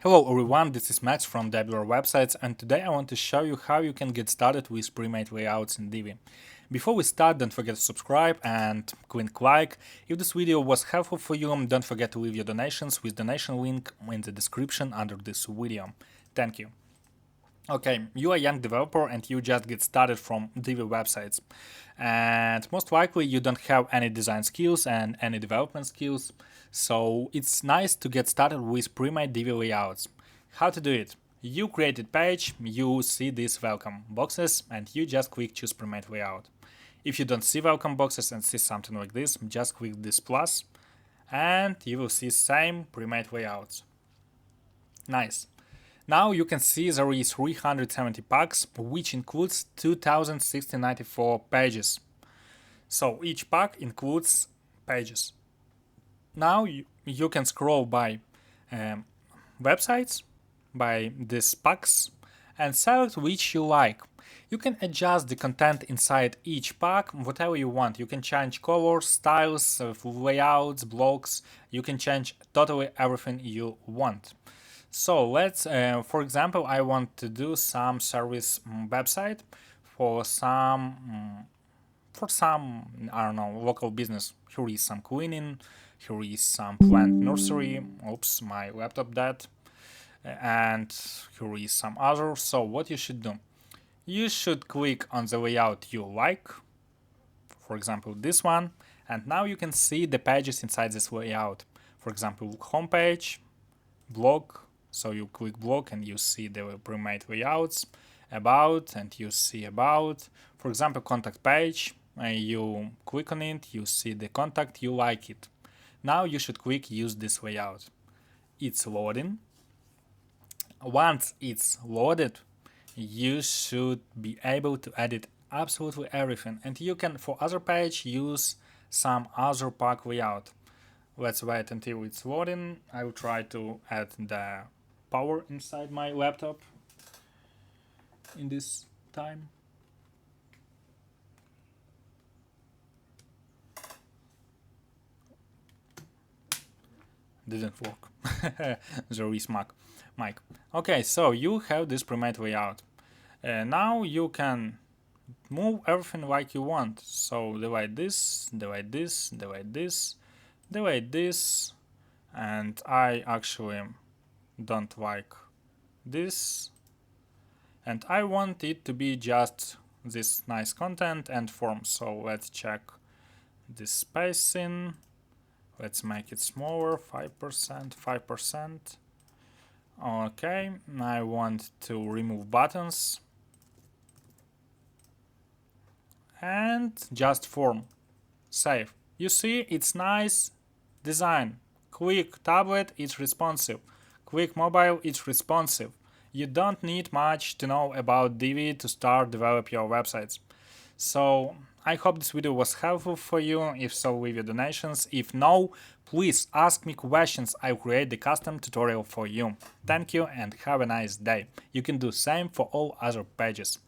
Hello everyone, this is Max from Divi Websites, and today I want to show you how you can get started with pre-made layouts in Divi. Before we start, don't forget to subscribe and click like. If this video was helpful for you, don't forget to leave your donations with donation link in the description under this video. Thank you. Okay, you are a young developer and you just get started from Divi websites. And most likely you don't have any design skills and any development skills. So it's nice to get started with pre-made Divi layouts. How to do it? You create a page, you see these welcome boxes and you just click choose pre-made layout. If you don't see welcome boxes and see something like this, just click this plus and you will see same pre-made layouts. Nice. Now you can see there is 370 packs, which includes 2094 pages. So each pack includes pages. Now you can scroll by websites, by these packs, and select which you like. You can adjust the content inside each pack, whatever you want. You can change colors, styles, layouts, blocks. You can change totally everything you want. So let's, for example, I want to do some service website for some, I don't know, local business. Here is some cleaning, here is some plant nursery. Oops, my laptop died. And here is some other. So what you should do? You should click on the layout you like. For example, this one. And now you can see the pages inside this layout. For example, homepage, blog. So you click blog and you see the pre-made layouts, about, and you see about. For example, contact page, you click on it, you see the contact, you like it. Now you should click use this layout. It's loading. Once it's loaded, you should be able to edit absolutely everything. And you can, for other page, use some other pack layout. Let's wait until it's loading. I will try to add the power inside my laptop in this time. Didn't work. There is mic. Okay, so you have this pre-made layout. Now you can move everything like you want. So divide this, divide this, divide this, divide this, and I actually don't like this, and I want it to be just this nice content and form. So let's check this spacing. Let's make it smaller, 5%. Okay, I want to remove buttons and just form. Save. You see, it's nice design. Quick tablet, it's responsive. Quick mobile, it's responsive. You don't need much to know about Divi to start develop your websites. So I hope this video was helpful for you. If so, leave your donations. If no, please ask me questions. I'll create the custom tutorial for you. Thank you and have a nice day. You can do same for all other pages.